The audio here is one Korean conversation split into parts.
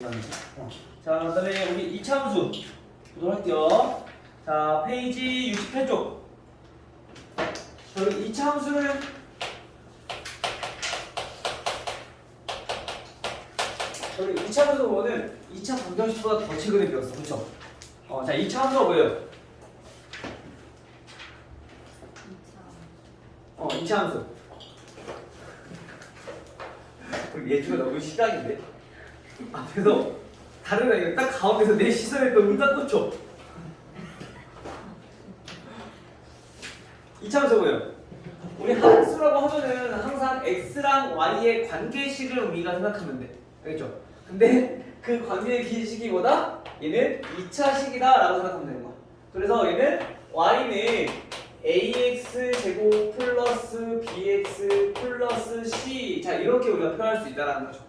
자, 그다음에 우리 2차 함수 보도록 할게요. 자, 페이지 68쪽. 저희 2차 함수는 저희 2차 함수 보면은 2차 방정식보다 더 최근에 배웠어, 그렇죠? 자, 2차 함수가 뭐예요? 2차 함수. 예주가 너무 시작인데. 앞에서 다른 애가 딱 가운데서 내 시선에 또 눈 딱 꽂혀. 2차 함수 뭐예요? 우리 함수라고 하면은 항상 x랑 y의 관계식을 우리가 생각하면 돼. 알겠죠? 근데 그 관계식이보다 얘는 2차식이다 라고 생각하면 되는 거야. 그래서 얘는 y는 ax 제곱 플러스 bx 플러스 c, 자 이렇게 우리가 표현할 수 있다는 거죠.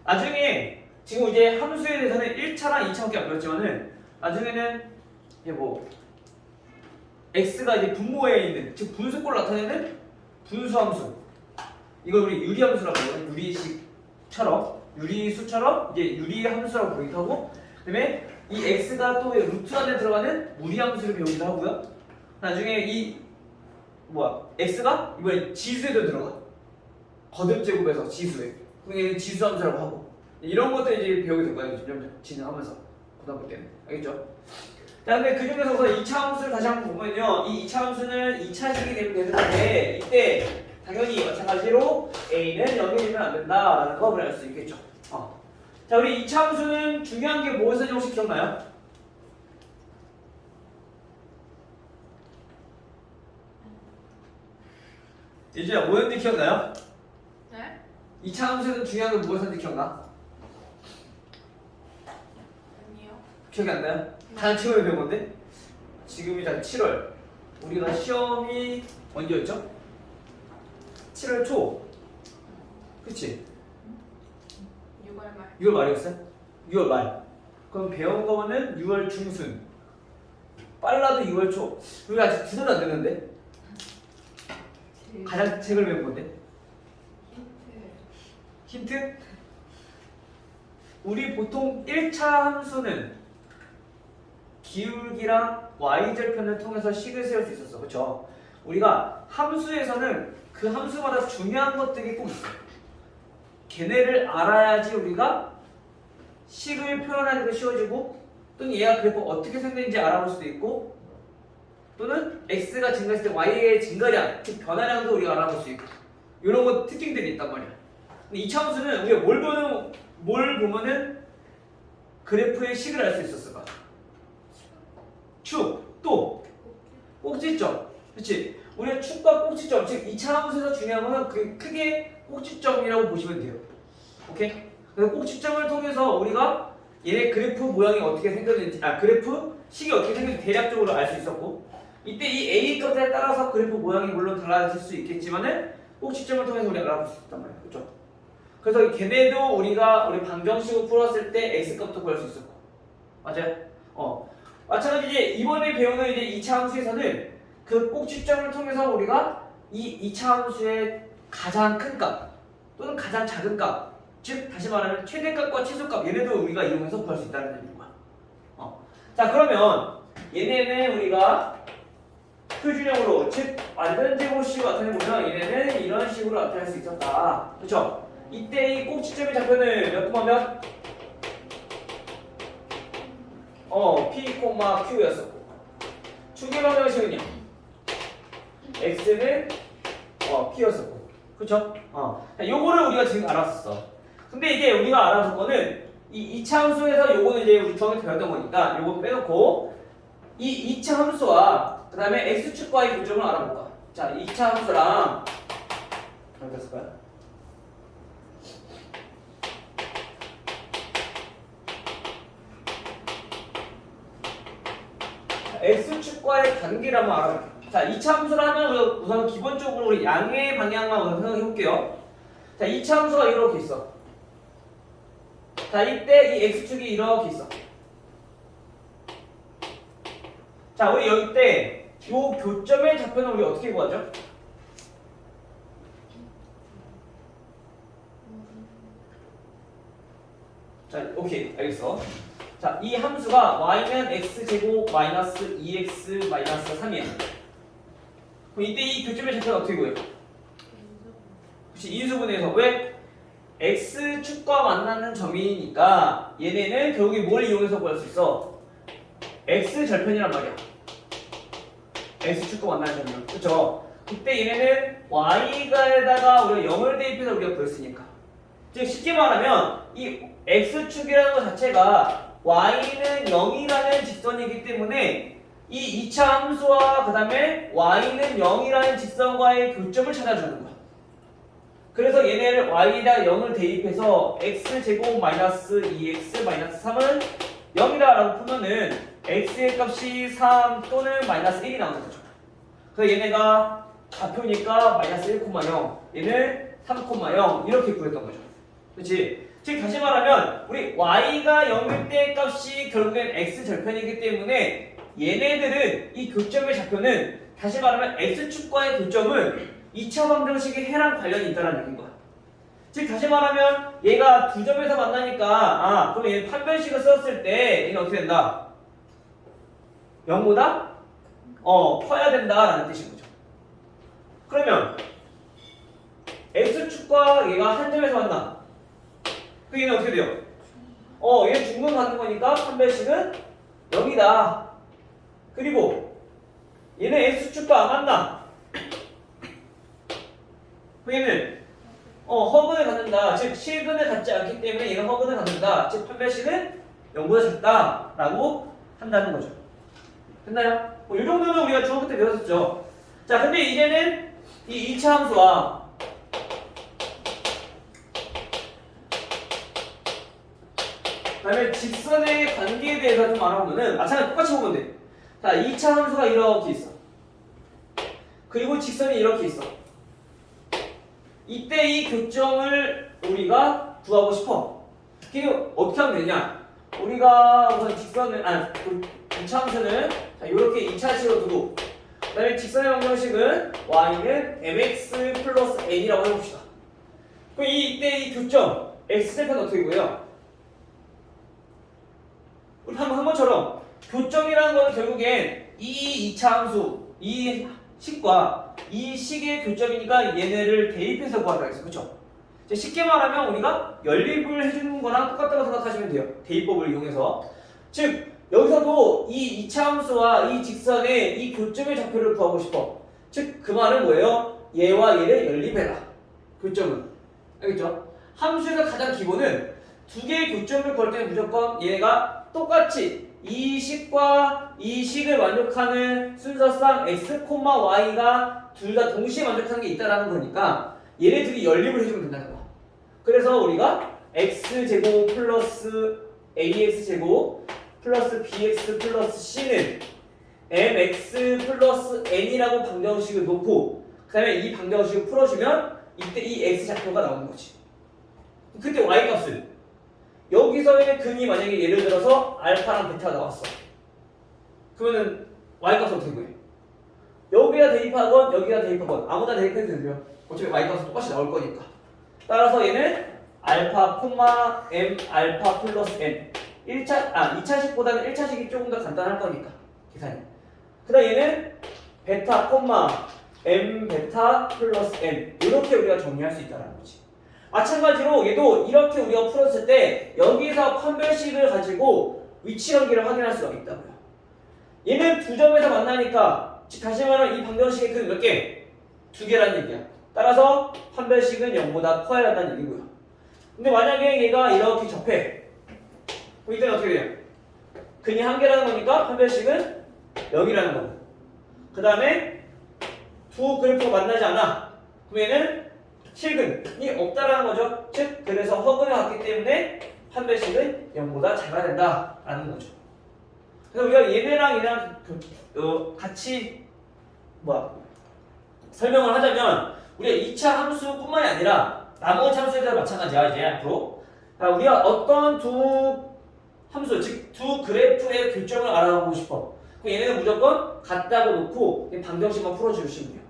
나중에 지금 이제 함수에 대해서는 1차랑 2차밖에 안 배웠지만은 나중에는 이게 뭐 x가 이제 분모에 있는, 즉 분수꼴을 나타내는 분수함수, 이걸 우리 유리함수라고 해요. 유리식처럼, 유리수처럼 이제 유리함수라고 부르기도 하고, 그다음에 이 x가 또 루트 안에 들어가는 무리함수를 배우기도 하고요. 나중에 이 x가 이번에 지수에도 들어가. 거듭제곱에서 지수에. 그게 지수함수라고 하고. 이런 것들 이제 배우게 될 거예요. 점점 진행하면서 고등학교 때는. 알겠죠? 자, 근데 그 중에서 2차 함수를 다시 한번 보면요. 이 2차 함수는 2차식이 되면 되는데 이때 당연히 마찬가지로 a는 연결되면 안 된다라는 거 알 수 있겠죠. 자, 우리 2차 함수는 중요한 게 뭐였는지 혹시 기억나요? 예주야, 뭐였는지 기억나요? 네? 2차 함수는 중요한 게 뭐였는지 기억나? 아니요. 기억이 안 나요? 단 최근에 배운 건데? 지금이 단 7월. 우리가 시험이 언제였죠? 7월 초. 그치? 6월 말. 6월 말이었어요? 6월 말. 그럼 배운 거는 6월 중순. 빨라도 6월 초. 우리가 아직 두 달 안 됐는데? 가장 책을 배운 건데? 힌트? 우리 보통 1차 함수는 기울기랑 y절편을 통해서 식을 세울 수 있었어. 그쵸? 우리가 함수에서는 그 함수마다 중요한 것들이 꼭 있어. 걔네를 알아야지 우리가 식을 표현하기도 쉬워지고, 또는 얘가 그래프 어떻게 생겼는지 알아볼 수도 있고, 또는 x가 증가했을 때 y의 증가량, 즉 변화량도 우리가 알아볼 수 있고, 이런 것 특징들이 있단 말이야. 근데 2차 함수는 우리가 뭘 보면은 그래프의 식을 알 수 있었을까? 축, 또 꼭지점. 그렇지? 우리가 축과 꼭지점, 즉 2차 함수에서 중요한 거는 그 크게 꼭지점이라고 보시면 돼요. 오케이? 그래서 꼭지점을 통해서 우리가 얘네 그래프 모양이 어떻게 생겼는지, 그래프 식이 어떻게 생겼는지 대략적으로 알 수 있었고, 이때 이 a 값에 따라서 그래프 모양이 물론 달라질 수 있겠지만은 꼭지점을 통해서 우리가 알아볼 수 있단 말이에요. 그렇죠? 그래서 걔네도 우리 방정식으로 풀었을 때 x 값도 구할 수 있었고, 맞아요? 마찬가지 이제 이번에 배우는 이제 2차 함수에서는 그 꼭지점을 통해서 우리가 이 2차 함수의 가장 큰 값 또는 가장 작은 값, 즉 다시 말하면 최대값과 최소값, 얘네도 우리가 이용해서 구할 수 있다는 얘기인 거야. 자, 그러면 얘네는 우리가 표준형으로, 즉 완전 제곱식으로 나타내보면 얘네는 이런 식으로 나타낼 수 있었다. 그렇죠? 이때 이 꼭지점의 좌표는 몇 콤마면? P, Q였었고, 축의 방정식은요? X는 P였었고, 그쵸? 요거를 우리가 지금 알았었어. 근데 이게 우리가 알아볼 거는 이 2차 함수에서 요거는 이제 우리 중학교 때 배웠던 거니까 요거 빼놓고 이 2차 함수와 그 다음에 X축과의 교점을 알아볼까? 자, 2차 함수랑 어떻게 했을까요? X축과의 관계를 한번 알아볼게요. 자, 2차 함수를 하면 우선 기본적으로 우리 양의 방향만 우선 생각해 볼게요. 자, 2차 함수가 이렇게 있어. 자, 이때 이 X축이 이렇게 있어. 자, 우리 여기 때 이 교점의 좌표는 우리 어떻게 구하죠? 자, 오케이. 오케이, 알겠어. 자, 이 함수가 y는 x제곱 마이너스 2x 마이너스 3이야. 그럼 이때 이 교점의 좌표는 어떻게 구해요? 그렇지, 인수분해에서. 왜? x축과 만나는 점이니까 얘네는 결국에 뭘 이용해서 구할 수 있어? x절편이란 말이야. x축과 만나는 점이요. 그쵸? 그때 얘네는 y가에다가 우리가 0을 대입해서 우리가 구했으니까. 즉 쉽게 말하면 이 x축이라는 것 자체가 y는 0이라는 직선이기 때문에 이 2차 함수와 그 다음에 y는 0이라는 직선과의 교점을 찾아주는 거야. 그래서 얘네를 y에다 0을 대입해서 x제곱 마이너스 2x 마이너스 3은 0이다 라고 풀면은 x의 값이 3 또는 마이너스 1이 나오는 거죠. 그래서 얘네가 좌표니까 마이너스 1,0 얘는 3,0 이렇게 구했던 거죠. 그렇지? 즉 다시 말하면 우리 y가 0일 때 값이 결국엔 x절편이기 때문에 얘네들은 이 교점의 좌표는 다시 말하면 x축과의 교점은 2차 방정식의 해랑 관련이 있다는 얘기인 거야. 즉 다시 말하면 얘가 두 점에서 만나니까 그럼 얘 판별식을 썼을 때 얘는 어떻게 된다? 0보다 커야 된다라는 뜻인 거죠. 그러면 x축과 얘가 한 점에서 만나. 그 얘는 어떻게 돼요? 얘는 중분 받는 거니까 판별식은 0이다. 그리고 얘는 x축과 안 만나. 그 얘는 허근을 갖는다. 즉 실근을 갖지 않기 때문에 얘는 허근을 갖는다. 즉 판별식은 0보다 작다라고 한다는 거죠. 됐나요? 이 정도는 우리가 중학교 때 배웠었죠. 자, 근데 이제는 이 2차 함수와 그다음에 직선의 관계에 대해서 좀 알아보면은 마찬가지 똑같이 보면 돼. 자, 2차 함수가 이렇게 있어. 그리고 직선이 이렇게 있어. 이때 이 교점을 우리가 구하고 싶어. 그게 어떻게 하면 되냐? 우리가 우선 직선을 2차 함수는 자, 이렇게 2차식으로 두고 그다음에 직선의 방정식은 y는 mx 플러스 n이라고 해봅시다. 그럼 이때 이 교점 x절편 어떻게 구해요? 우리 방금 한 것처럼 교점이라는 건 결국엔 이 2차 함수 이 식과 이 식의 교점이니까 얘네를 대입해서 구하라 했어. 그쵸? 쉽게 말하면 우리가 연립을 해주는 거랑 똑같다고 생각하시면 돼요. 대입법을 이용해서. 즉 여기서도 이 2차 함수와 이 직선의 이 교점의 좌표를 구하고 싶어. 즉 그 말은 뭐예요? 얘와 얘를 연립해라. 교점은. 알겠죠? 함수에서 가장 기본은 두 개의 교점을 구할 때는 무조건 얘가 똑같이 이 식과 이 식을 만족하는 순서상 x, y가 둘 다 동시에 만족하는 게 있다라는 거니까 얘네 둘이 연립을 해주면 된다는 거야. 그래서 우리가 x제곱 플러스 ax제곱 플러스 bx 플러스 c는 mx 플러스 n이라고 방정식을 놓고 그 다음에 이 방정식을 풀어주면 이때 이 x좌표가 나오는 거지. 그때 y값은 여기서의 근이 만약에 예를 들어서 알파랑 베타가 나왔어. 그러면은 y값은 어떻게 구해? 여기다 대입하건 여기다 대입하건 아무나 대입해도 되고요. 어차피 y값은 똑같이 나올 거니까. 따라서 얘는 알파 콤마 m 알파 플러스 n 2차식보다는 1차식이 조금 더 간단할 거니까 계산이. 그다음 얘는 베타 콤마 m 베타 플러스 n 이렇게 우리가 정리할 수 있다는 거지. 마찬가지로 얘도 이렇게 우리가 풀었을 때 여기서 판별식을 가지고 위치 관계를 확인할 수가 있다고요. 얘는 두 점에서 만나니까 즉 다시 말하면 이 방정식의 근 몇 개? 두 개라는 얘기야. 따라서 판별식은 0보다 커야 한다는 얘기고요. 근데 만약에 얘가 이렇게 접해. 그럼 이때는 어떻게 돼요? 근이 한 개라는 거니까 판별식은 0이라는 거고. 그 다음에 두 그래프가 만나지 않아. 그럼 얘는 실근이 없다라는 거죠. 즉 그래서 허근을 갖기 때문에 판별식은 0보다 작아야 된다라는 거죠. 그래서 우리가 얘네랑 같이 설명을 하자면 우리가 2차 함수뿐만이 아니라 나머지 함수에 대해서 마찬가지야. 이제 앞으로 우리가 어떤 두 함수 즉 두 그래프의 교점을 알아보고 싶어. 그럼 얘네는 무조건 같다고 놓고 방정식만 풀어주시면 돼요.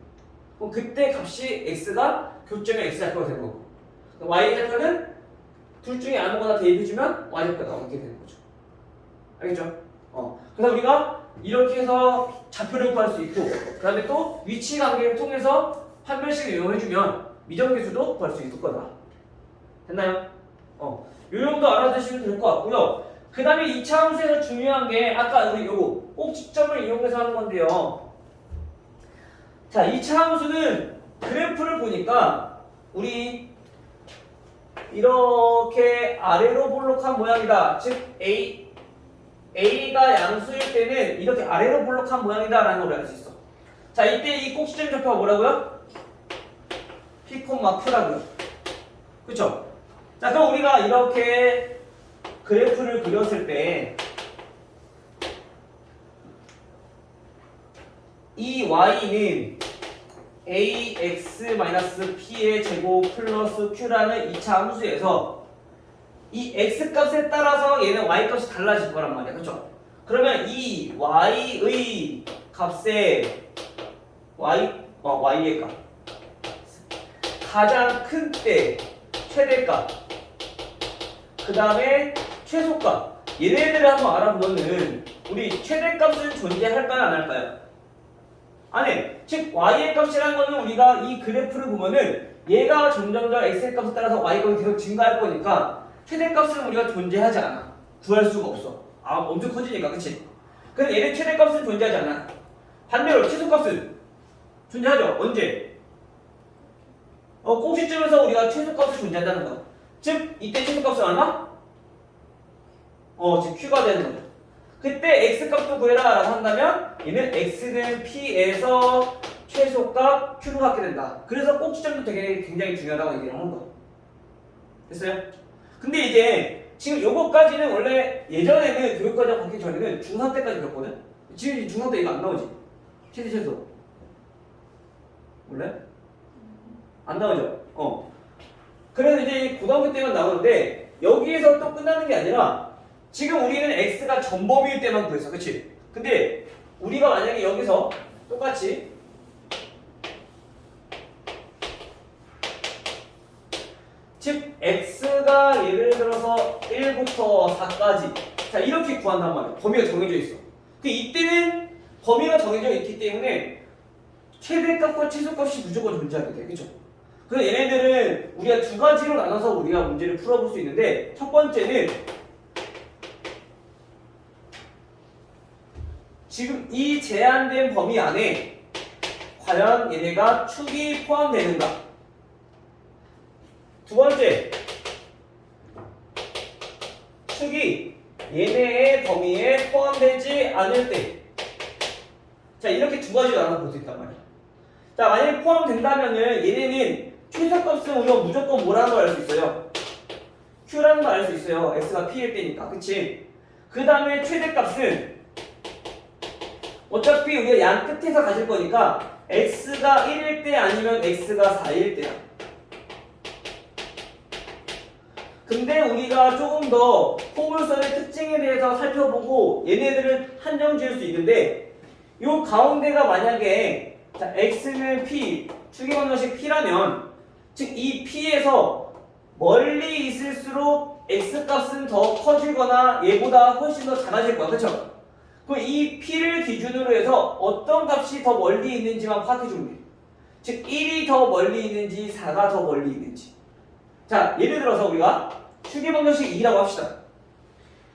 그럼 그때 값이 x가 교점의 x좌표가 되는 거고 y 좌표는 둘 중에 아무거나 대입해주면 y제곱가 나오게 되는 거죠. 알겠죠? 그래서 우리가 이렇게 해서 좌표를 구할 수 있고 그 다음에 또 위치 관계를 통해서 판별식을 이용해주면 미정계수도 구할 수 있을 거다. 됐나요? 요 정도 알아두시면 될 것 같고요. 그 다음에 2차 함수에서 중요한 게 아까 우리 요거 꼭지점을 이용해서 하는 건데요. 자, 2차 함수는 그래프를 보니까 우리 이렇게 아래로 볼록한 모양이다. 즉 A가 양수일 때는 이렇게 아래로 볼록한 모양이다 라는 걸 알 수 있어. 자, 이때 이 꼭지점 좌표가 뭐라고요? P, Q라고요. 그쵸? 자, 그럼 우리가 이렇게 그래프를 그렸을 때 이 y는 ax-p의 제곱 플러스 q라는 2차 함수에서 이 x 값에 따라서 얘는 y 값이 달라질 거란 말이야. 그렇죠? 그러면 이 y의 값에 y의 값 가장 큰 때 최대값 그 다음에 최소값 얘네들을 한번 알아보면은 우리 최대값은 존재할까요 안 할까요? 안 해. 즉 y의 값이라는 거는 우리가 이 그래프를 보면은 얘가 점점점 x의 값에 따라서 y 값이 계속 증가할 거니까 최대값은 우리가 존재하지 않아. 구할 수가 없어. 엄청 커지니까. 그치? 그래서 얘는 최대값은 존재하지 않아. 반대로 최소값은 존재하죠. 언제? 꼭지점에서 우리가 최소값을 존재한다는 거. 즉 이때 최소값은 얼마? 즉 q가 되는 거죠. 그때 x값도 구해라 라고 한다면 얘는 x는 p에서 최소값 q를 갖게 된다. 그래서 꼭지점도 되게 굉장히 중요하다고 얘기를 하는 거. 됐어요? 근데 이제 지금 요거까지는 원래 예전에는 교육과정 받기 전에는 중3 때까지 배웠거든? 지금 중3 때 이거 안 나오지? 최소 원래? 안 나오죠? 그래서 이제 고등학교 때만 나오는데 여기에서 또 끝나는 게 아니라 지금 우리는 x가 전범위일 때만 구했어. 그치? 근데 우리가 만약에 여기서 똑같이 즉 x가 예를 들어서 1부터 4까지 자 이렇게 구한단 말이야. 범위가 정해져 있어. 그 이때는 범위가 정해져 있기 때문에 최대값과 최소값이 무조건 존재하게 돼. 그쵸? 그래서 얘네들은 우리가 두 가지로 나눠서 우리가 문제를 풀어볼 수 있는데 첫 번째는 지금 이 제한된 범위 안에 과연 얘네가 축이 포함되는가? 두 번째, 축이 얘네의 범위에 포함되지 않을 때. 자, 이렇게 두 가지로 나눠 볼 수 있단 말이야. 자, 만약에 포함된다면은 얘네는 최소값은 우리가 무조건 뭐라는 걸 알 수 있어요? Q라는 걸 알 수 있어요. X가 P일 때니까. 그치? 그 다음에 최대값은 어차피 우리가 양 끝에서 가질 거니까 x가 1일 때 아니면 x가 4일 때야. 근데 우리가 조금 더 포물선의 특징에 대해서 살펴보고 얘네들을 한정 지을 수 있는데 요 가운데가 만약에 자 x는 p, 추계방정식 p라면 즉 이 p에서 멀리 있을수록 x값은 더 커지거나 얘보다 훨씬 더 작아질 거야. 그쵸? 그럼 이 p를 기준으로 해서 어떤 값이 더 멀리 있는지만 파악해 주면 돼. 즉 1이 더 멀리 있는지 4가 더 멀리 있는지. 자 예를 들어서 우리가 추계방정식 2라고 합시다.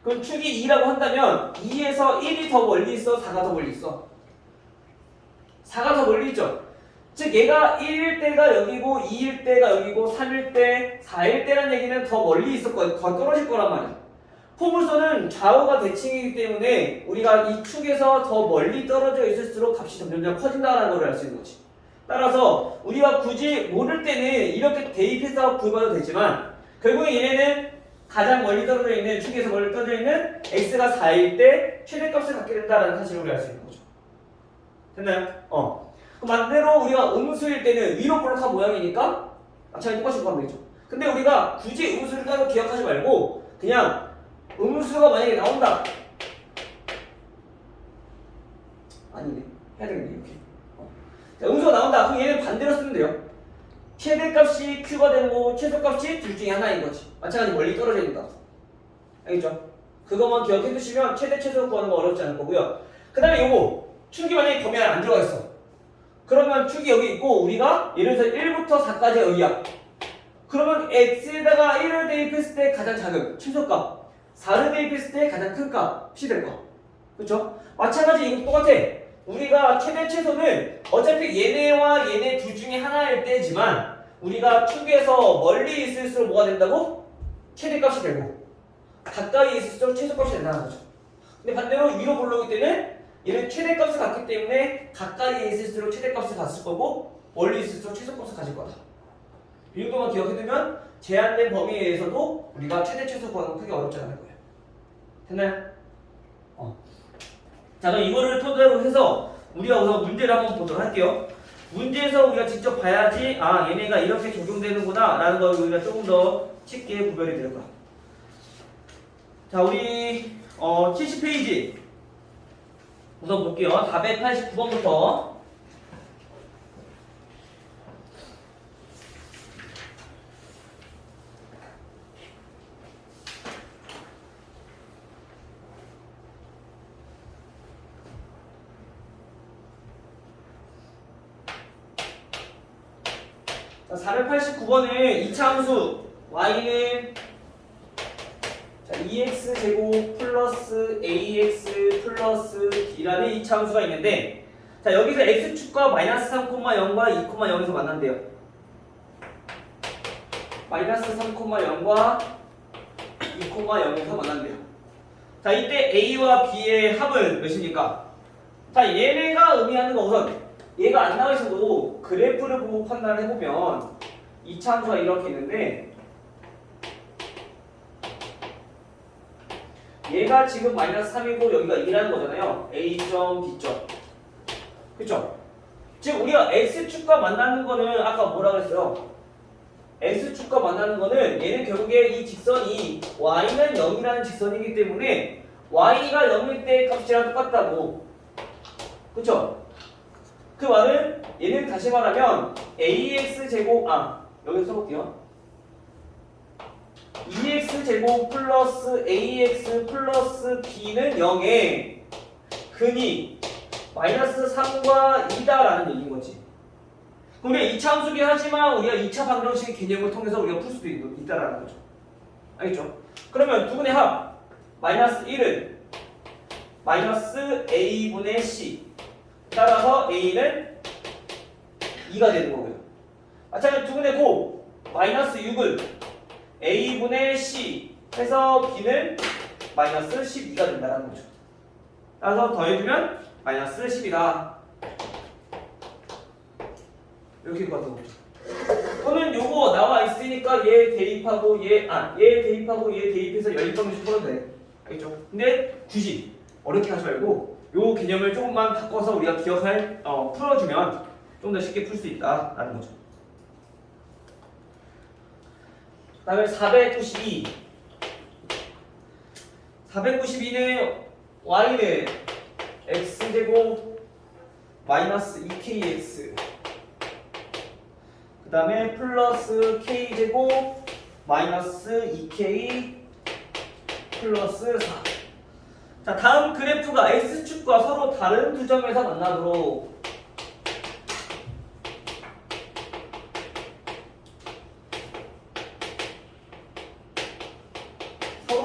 그럼 축이 2라고 한다면 2에서 1이 더 멀리 있어? 4가 더 멀리 있어? 4가 더 멀리 있죠? 즉 얘가 1일 때가 여기고 2일 때가 여기고 3일 때 4일 때라는 얘기는 더 멀리 있을 거야. 더 떨어질 거란 말이야. 포물선은 좌우가 대칭이기 때문에 우리가 이 축에서 더 멀리 떨어져 있을수록 값이 점점 커진다는 걸 알 수 있는 거지. 따라서 우리가 굳이 모를 때는 이렇게 대입해서 구해봐도 되지만 결국에 얘네는 가장 멀리 떨어져 있는 축에서 멀리 떨어져 있는 x가 4일 때 최대값을 갖게 된다는 사실을 우리가 알 수 있는 거죠. 됐나요? 그럼 반대로 우리가 음수일 때는 위로 볼록한 모양이니까 마찬가지 똑같이 구하면 되죠. 근데 우리가 굳이 음수를 따로 기억하지 말고 그냥 음수가 만약에 나온다. 아니네. 해야 되겠네 이렇게. 자, 음수가 나온다. 그럼 얘는 반대로 쓰면 돼요. 최대값이 Q가 되는 거고 최소값이 둘 중에 하나인 거지. 마찬가지 멀리 떨어져 있는 거. 알겠죠? 그것만 기억해 두시면 최대 최소 구하는 거 어렵지 않을 거고요. 그 다음에 요거 축이 만약에 범위 안에 안 들어가 있어. 그러면 축이 여기 있고 우리가 예를 들어서 1부터 4까지 여기야. 그러면 x에다가 1을 대입했을 때 가장 작은 최소값, 4를 대입했을 때 가장 큰 값이 될 거. 그렇죠? 마찬가지 이것도 똑같아. 우리가 최대 최소는 어차피 얘네와 얘네 둘 중에 하나일 때지만 우리가 축에서 멀리 있을수록 뭐가 된다고? 최대값이 되고 가까이 있을수록 최소값이 된다는 거죠. 근데 반대로 위로 볼록일 때는 얘는 최대값을 갖기 때문에 가까이 있을수록 최대값을 갖을 거고 멀리 있을수록 최소값을 가질 거다. 이 정도만 기억해두면 제한된 범위에 의해서도 우리가 최대 최소 구하는 거 크게 어렵지 않을 거예요. 됐나요? 자, 그럼 이거를 토대로 해서 우리가 우선 문제를 한번 보도록 할게요. 문제에서 우리가 직접 봐야지 아 얘네가 이렇게 적용되는구나 라는 걸 우리가 조금 더 쉽게 구별이 될 거야. 자, 우리 70페이지 우선 볼게요. 489번부터 자, 489번을 이차함수 y는 자, 2x제곱 플러스 ax 플러스 b라는 이차함수가 있는데 자 여기서 x축과 마이너스 3,0과 2,0에서 만난대요. 마이너스 3,0과 2,0에서 만난대요. 자 이때 a와 b의 합은 몇입니까? 자 얘네가 의미하는 거 우선 얘가 안 나와 있어도 그래프를 보고 판단을 해보면 이차 함수가 이렇게 있는데 얘가 지금 마이너스 3이고 여기가 2라는 거잖아요. A점, B점. 그쵸? 즉 우리가 X축과 만나는 거는 아까 뭐라 그랬어요? X축과 만나는 거는 얘는 결국에 이 직선이 Y는 0이라는 직선이기 때문에 Y가 0일 때 값이랑 똑같다고. 그쵸? 그 말은 얘는 다시 말하면 AX제곱 여기서 써볼게요. 2x제곱 플러스 ax 플러스 b는 0에 근이 마이너스 3과 2다라는 얘기인 거지. 그럼 우리가 2차 함수긴 하지만 우리가 2차 방정식 개념을 통해서 우리가 풀 수도 있다라는 거죠. 알겠죠? 그러면 두 분의 합 마이너스 1은 마이너스 a분의 c 따라서 a는 2가 되는 거고요. 마찬가지로 두 분의 곱 마이너스 6은 a분의 c 해서 b는 마이너스 12가 된다는 거죠. 따라서 더해주면 마이너스 10이다. 이렇게 봤던 거죠. 저는 요거 나와 있으니까 얘 대입하고 얘 대입하고 얘 대입해서 연립방정식 풀어도 돼. 알겠죠? 근데 굳이 어렵게 하지 말고 요 개념을 조금만 바꿔서 우리가 풀어주면 좀 더 쉽게 풀 수 있다라는 거죠. 그 다음에 492는 y는 x제곱 마이너스 2kx 그 다음에 플러스 k제곱 마이너스 2k 플러스 4. 자 다음 그래프가 x축과 서로 다른 두 점에서 만나도록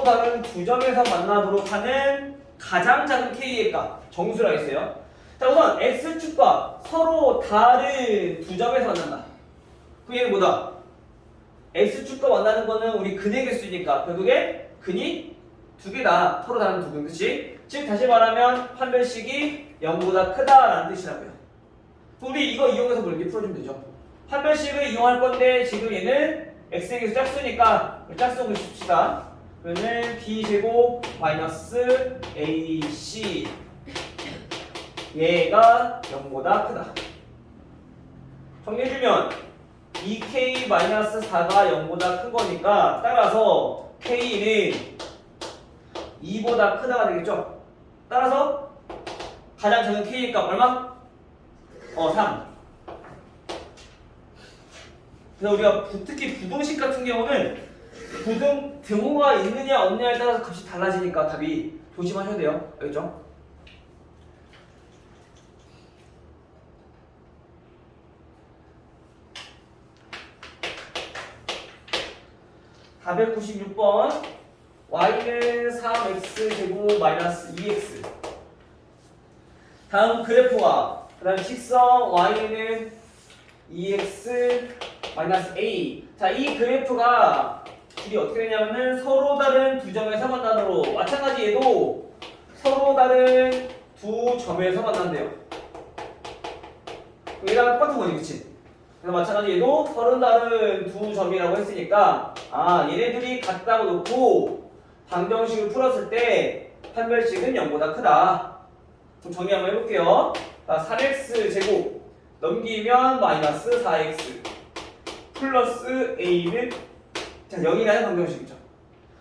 다른 두 점에서 만나도록 하는 가장 작은 k의 값 정수라 했어요. 자 우선 x축과 서로 다른 두 점에서 만난다. 그럼 얘는 뭐다? x축과 만나는 거는 우리 근의 개수니까 결국에 근이 두 개다. 서로 다른 두 근. 그치? 즉 다시 말하면 판별식이 0보다 크다라는 뜻이라고요. 우리 이거 이용해서 그렇게 풀어주면 되죠. 판별식을 이용할 건데 지금 얘는 x의 개수 짝수니까 짝수를 씁시다. 그러면 b제곱 마이너스 ac 얘가 0보다 크다. 정리해주면 2k 마이너스 4가 0보다 큰 거니까 따라서 k는 2보다 크다가 되겠죠. 따라서 가장 작은 k의 값 얼마? 3. 그래서 우리가 특히 부등식 같은 경우는 등호가 있느냐 없느냐에 따라서 값이 달라지니까 답이 조심하셔야 돼요. 알겠죠? (496번) y는 3x제곱 마이너스 2x. 다음 그래프가 그 다음 식성 y는 2x 마이너스 a. 자, 이 그래프가 길이 어떻게 되냐면은 서로 다른 두 점에서 만나도록, 마찬가지 얘도 서로 다른 두 점에서 만난대요. 얘랑 똑같은 거지, 그치? 그래서 마찬가지 얘도 서로 다른 두 점이라고 했으니까 얘네들이 같다고 놓고 방정식을 풀었을 때 판별식은 0보다 크다. 그럼 정리 한번 해볼게요. 3x 제곱 넘기면 마이너스 4x 플러스 a는 0이라는 방정식이죠.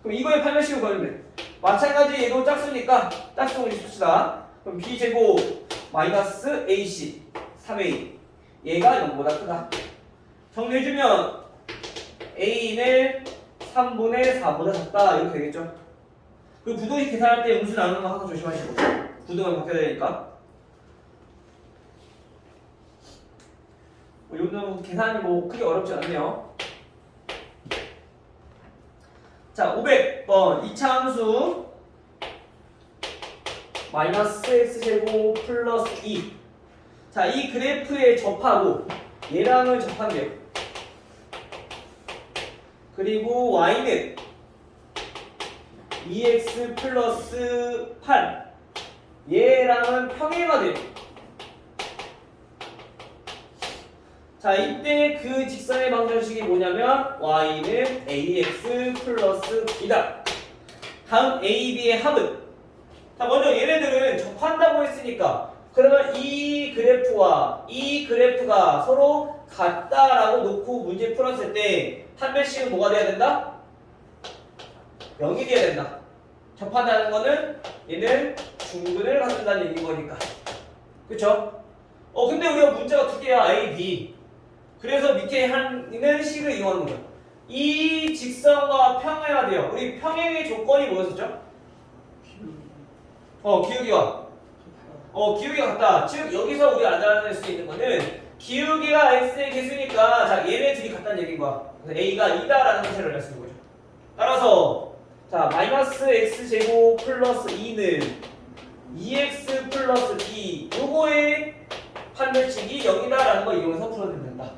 그럼 이거의 판별식을 구하면 돼. 마찬가지 얘도 짝수니까 짝수를 씁시다. 그럼 b 제곱 마이너스 ac 3a 얘가 0보다 크다. 정리해주면 a는 3분의 4보다 작다 이렇게 되겠죠. 그리고 부등식 계산할 때 음수 나누는 거 항상 조심하시고, 부등을 바뀌어야 되니까. 이 정도는 계산이 크게 어렵지 않네요. 자, 500번 이차함수 마이너스 x제곱 플러스 2. 자, 이 그래프에 접하고 얘랑을 접한대요. 그리고 y는 2x 플러스 8 얘랑은 평행가 돼요. 자, 이때 그 직선의 방정식이 뭐냐면 y는 ax 플러스 b다. 다음 a, b의 합은, 자, 먼저 얘네들은 접한다고 했으니까 그러면 이 그래프와 이 그래프가 서로 같다라고 놓고 문제 풀었을 때 판별식은 뭐가 돼야 된다? 0이 돼야 된다. 접한다는 거는 얘는 중근을 갖는다는 얘기인 거니까. 그쵸? 근데 우리가 문제가 두 개야. A, B. 그래서 밑에 있는 식을 이용하는 거죠. 이 직선과 평행해야 돼요. 우리 평행의 조건이 뭐였었죠? 기울기가. 기울기가 같다. 즉 여기서 우리가 알아낼 수 있는 거는 기울기가 x의 개수니까 자, 얘네 둘이 같다는 얘기인 거야. 그래서 a가 2다라는 사실을 알 수 있는 거죠. 따라서 자, 마이너스 x제곱 플러스 2는 2x 플러스 b 요거의 판별식이 0이다라는 걸 이용해서 풀어내면 된다.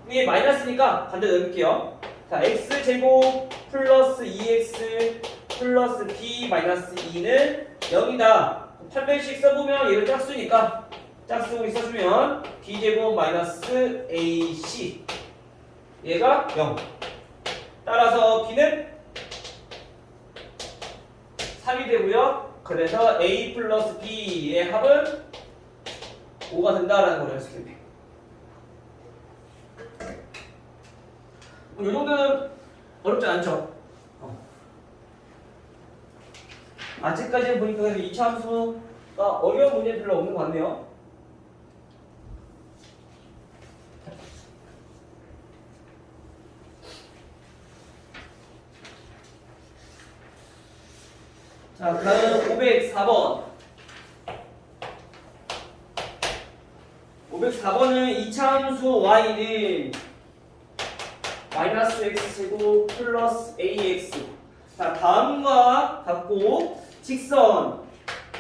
이게 마이너스니까 반대로 넣을게요. 자, x제곱 플러스 2x 플러스 b 마이너스 2는 0이다. 판별식 써보면 얘를 짝수니까 짝수를 써주면 b제곱 마이너스 ac 얘가 0. 따라서 b는 3이 되고요. 그래서 a 플러스 b의 합은 5가 된다라는 걸 알 수 있겠네. 이 정도는 어렵지 않죠? 아직까지는 보니까 2차 함수가 어려운 문제 별로 없는 것 같네요. 자, 그 다음 504번. 504번은 2차 함수 y는 마이너스 x제곱 플러스 ax. 자, 다음과 같고 직선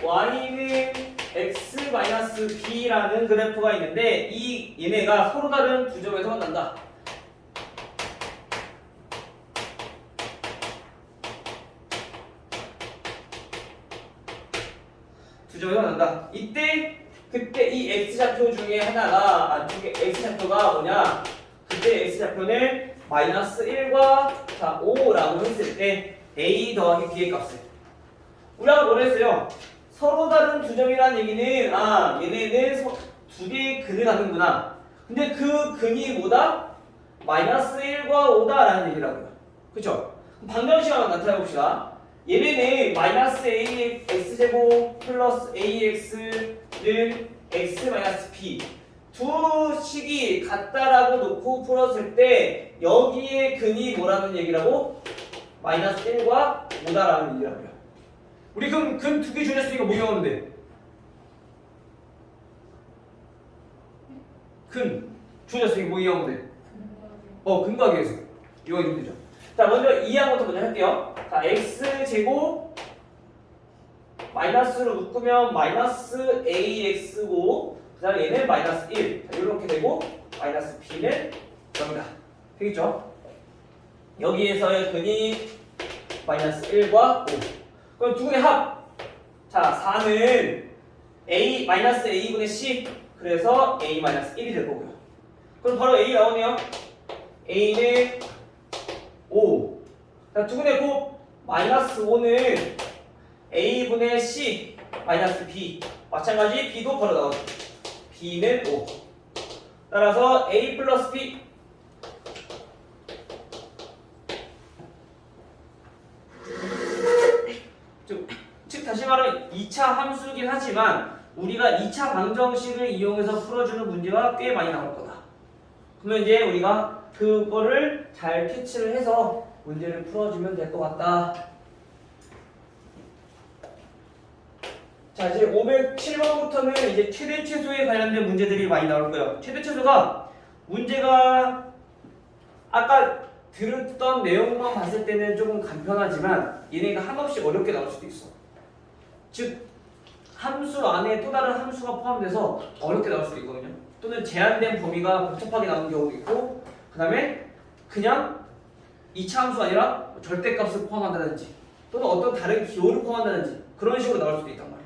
y는 x 마이너스 b라는 그래프가 있는데 얘네가 서로 다른 두 점에서 만난다. 두 점에서 만난다. 그때 이 x좌표 중에 하나가 안쪽에 x좌표가 뭐냐? 그때 x좌표는 마이너스 1과 5라고 했을 때 a 더하기 b의 값을 우리가 뭐라 했어요? 서로 다른 두 점이라는 얘기는 얘네는 두 개의 근을 갖는구나. 근데 그 근이 뭐다? 마이너스 1과 5다라는 얘기라고요. 그쵸? 방정식 한번 나타내 봅시다. 얘네는 마이너스 x제곱 플러스 ax는 x 마이너스 b 두 식이 같다라고 놓고 풀었을 때 여기에 근이 뭐라는 얘기라고? 마이너스 1과 5다라는 얘기라고요. 우리 그럼 근 두 개 주냈으니까 뭐 나오는데? 근 주냈으니까 뭐 나오는데? 근각에서 이거 이렇게 되죠. 자, 먼저 2항부터 먼저 할게요. 자, x제곱 마이너스로 묶으면 마이너스 ax고 그 다음에 얘는 마이너스 1 자, 이렇게 되고 마이너스 b는 0이다 되겠죠? 여기에서의 근이 마이너스 1과 5 그럼 두 분의 합! 자 4는 a 마이너스 a분의 c 그래서 a 마이너스 1이 될 거고요 그럼 바로 a 나오네요 a는 5 자 두 분의 곱 마이너스 5는 a분의 c 마이너스 b 마찬가지 b도 바로 나오죠 b는 5 따라서 a 플러스 b 즉 다시 말하면 2차 함수긴 하지만 우리가 2차 방정식을 이용해서 풀어주는 문제가 꽤 많이 나올 거다 그러면 이제 우리가 그거를 잘 캐치를 해서 문제를 풀어주면 될 것 같다 자 이제 507번부터는 이제 최대 최소에 관련된 문제들이 많이 나올 거예요. 최대 최소가 문제가 아까 들었던 내용만 봤을 때는 조금 간편하지만 얘네가 한없이 어렵게 나올 수도 있어. 즉 함수 안에 또 다른 함수가 포함돼서 어렵게 나올 수도 있거든요. 또는 제한된 범위가 복잡하게 나오는 경우도 있고 그 다음에 그냥 2차 함수 아니라 절대값을 포함한다든지 또는 어떤 다른 기호를 포함한다든지 그런 식으로 나올 수도 있단 말이에요.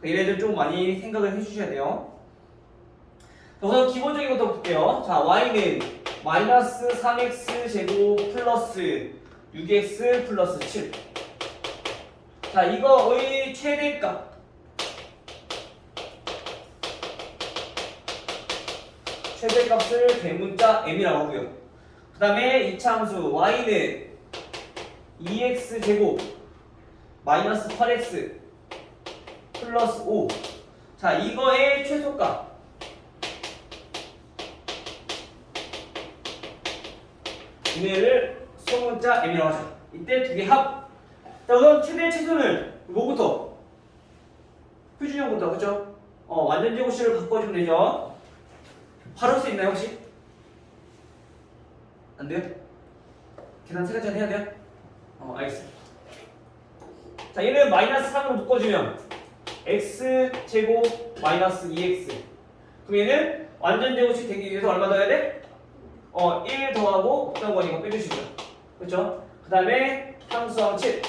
얘네들 좀 많이 생각을 해주셔야 돼요. 우선 기본적인 것부터 볼게요. 자, y는 마이너스 3x 제곱 플러스 6x 플러스 7. 자, 이거의 최대값. 최대값을 대문자 m이라고 하고요. 그 다음에 2차 함수 y는 2x 제곱 마이너스 8x 플러스 5. 자, 이거의 최소값. 얘네를 소문자 m이라고 하죠. 이때 두 개 합. 자, 우선 최대 최소는 뭐부터? 표준형부터, 그쵸? 완전 제곱식을 바꿔주면 되죠. 바로 할 수 있나요, 혹시? 안 돼요? 계산 세 가지 해야 돼요? 알겠습니다. 자, 얘는 마이너스 3으로 묶어주면 x 제곱 마이너스 2x 그럼 얘는 완전 제곱식 되기 위해서 얼마 더해야 돼? 1 더하고 없던 거니까 빼주시고요 그렇죠? 그 다음에 함수항 7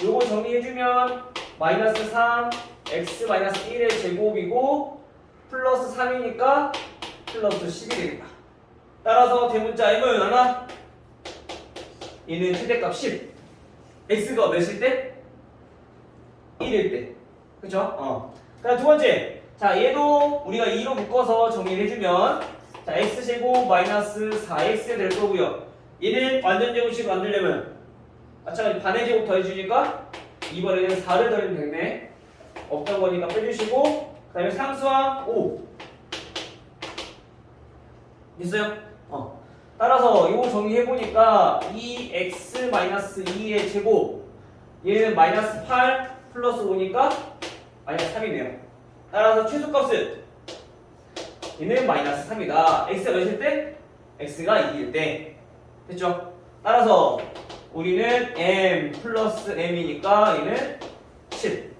요거 정리해주면 마이너스 3 x 마이너스 1의 제곱이고 플러스 3이니까 플러스 10이 되겠다 따라서 대문자 m은 얼마? 얘는 최대값 10 x가 몇일 때? 1일 때. 그쵸? 그다음 두 번째. 자, 얘도 우리가 2로 묶어서 정리를 해주면 자, x제곱 마이너스 4x 될 거고요. 얘는 완전 제곱식 만들려면 마찬가지 반의 제곱 더해주니까 이번에는 4를 더하면 되겠네. 없던 거니까 빼주시고 그 다음에 상수항 5 됐어요? 따라서 이거 정리해보니까 2x 마이너스 2의 제곱 얘는 마이너스 8 플러스 5니까 마이너스 3이네요. 따라서 최소값은 얘는 마이너스 3이다. x가 몇일 때? x가 2일 때. 됐죠? 따라서 우리는 m 플러스 m이니까 얘는 10.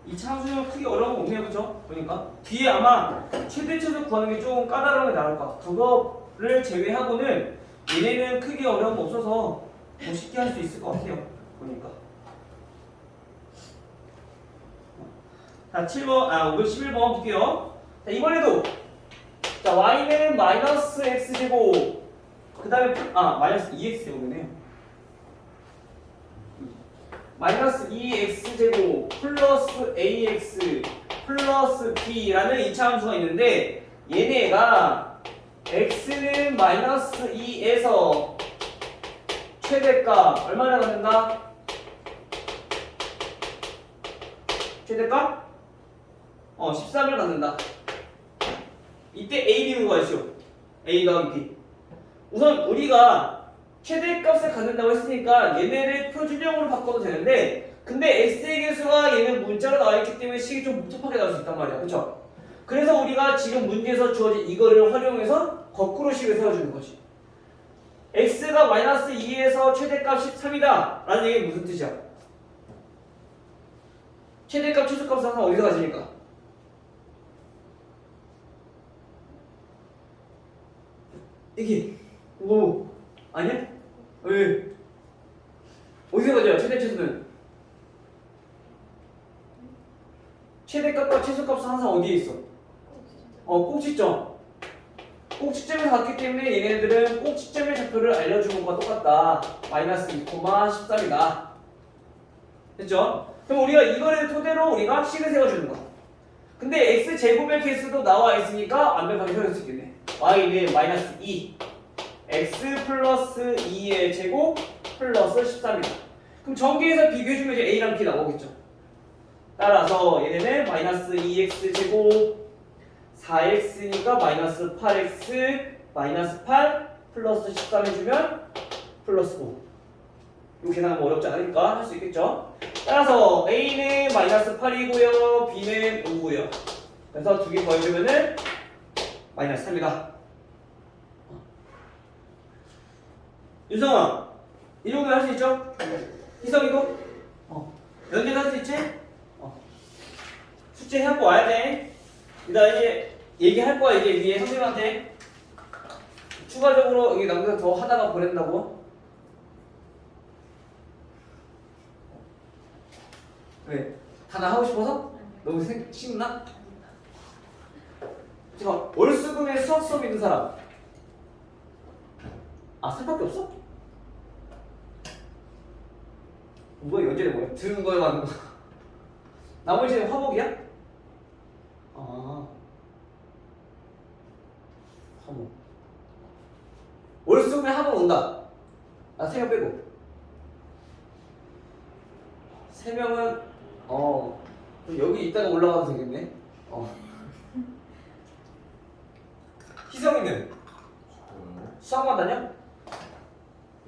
이 함수는 크게 어려운 거 없네요, 그렇죠? 그러니까 뒤에 아마 최대 최소 구하는 게 좀 까다로운 게 나올 거야. 그거를 제외하고는 얘네는 크게 어려운 거 없어서 뭐 쉽게 할 수 있을 것 같아요. 보니까. 자, 511번 볼게요. 자, 이번에도 자, y는 마이너스 x제곱 그 다음에 마이너스 2x제곱이네요. 마이너스 2x제곱 플러스 ax 플러스 b라는 2차 함수가 있는데 얘네가 x는 마이너스 2에서 최대값 얼마나 갖는다? 최대값? 13을 갖는다. 이때 a, b는 거가 있죠. a 더하기 b. 우선 우리가 최대값을 갖는다고 했으니까 얘네를 표준형으로 바꿔도 되는데 근데 x의 개수가 얘는 문자로 나와있기 때문에 식이 좀 복잡하게 나올 수 있단 말이야. 그쵸? 그래서 우리가 지금 문제에서 주어진 이거를 활용해서 거꾸로 식을 세워주는 거지. x가 마이너스 2에서 최대값 13이다 라는 얘기는 무슨 뜻이야? 최대값 최소값은 항상 어디서 가집니까? 이게 오 아니야? 왜? 어디서 가져요? 최대 최소는 최대값과 최소값은 항상 어디에 있어? 꼭지점. 꼭지점에서 갔기 때문에 얘네들은 꼭지점의 좌표를 알려주는 것과 똑같다. 마이너스 2,13이다. 됐죠? 그럼 우리가 이거를 토대로 우리가 식을 세워주는 거야. 근데 x제곱의 개수도 나와 있으니까 완벽하게 세울 수 있겠네. y는 마이너스 2 x 플러스 2의 제곱 플러스 13이다. 그럼 전기에서 비교해주면 이제 a랑 b 나오겠죠. 따라서 얘네는 마이너스 2x 제곱 4x니까 마이너스 8x 마이너스 8 플러스 13 해주면 플러스 5. 이거 계산하면 어렵지 않으니까 할 수 있겠죠. 따라서 a는 마이너스 8이고요 b는 5고요. 그래서 두 개 더해주면은 마이너스 3이다. 윤성아 이 정도 할 수 있죠? 희성이도? 연대도 할 수 있지? 숙제 해갖고 와야 돼. 나 이제 얘기할 거야 이제 위에 선생님한테 추가적으로 여기 남자 더 하다가 보낸다고. 왜? 다 나 하고 싶어서? 너무 신나? 자, 월수금에 수학 수업 있는 사람. 셀밖에 없어? 뭐야 연재는 뭐야? 들은 거에 맞는 거. 나머지는 화목이야? 화목. 월수금에 화목 온다. 3명 빼고. 3명은 그럼 여기 있다가 올라가도 되겠네. 희성이는 수학만 다녀?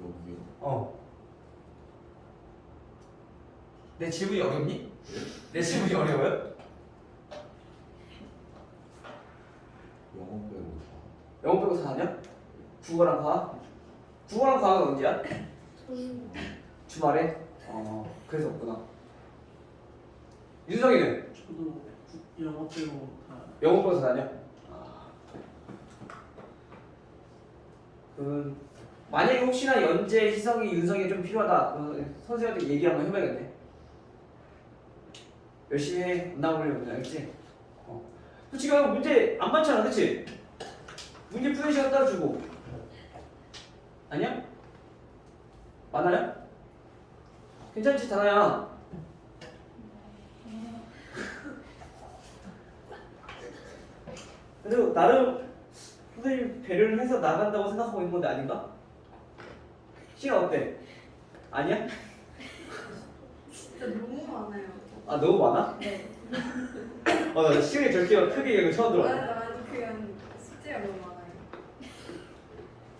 여기요? 내 질문이 어렵니? 내 질문이 어려워요? 영어 빼고 영어 빼고 다 다녀? 국어랑 과학? 국어랑 과학은 언제야? 주말에? 그래서 없구나. 윤성이는? 저도 영어 빼고 다 영어 빼고 다 다녀? 만약에 혹시나 연재, 희성이, 윤성이 좀 필요하다. 선생님한테 얘기 한번 해봐야겠네. 열심히 해. 안 나오려면 알겠지? 지금 문제 안 많잖아, 그치? 문제 푸는 시간 따로 주고. 아니야? 많아요? 괜찮지, 다나야? 그래도 나름 선생님 배려를 해서 나간다고 생각하고 있는 건데 아닌가? 시간 어때? 아니야? 진짜 너무 많아요. 너무 많아? 네. 나 시간이 저렇게 크게 얘기하는 거 처음 들어. 아니 그냥 숙제가 너무 많아요.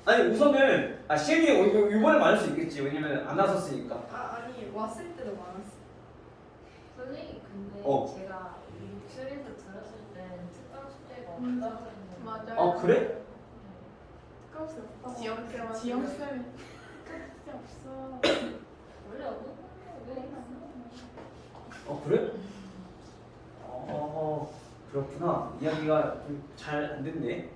아니 우선은 시간이 이번에 많을 수 있겠지. 왜냐면 안 왔었으니까. 아니 왔을 때도 많았어. 선생님 근데 제가 육술에서 들었을 땐 특강 숙제가 없다고 했는데 맞아요. 그래? 특강 없어. 지영 쌤. 지영 쌤. 숙제 없어. 원래 없는 거예요. 그래? 그렇구나. 이야기가 좀 잘 안 됐네.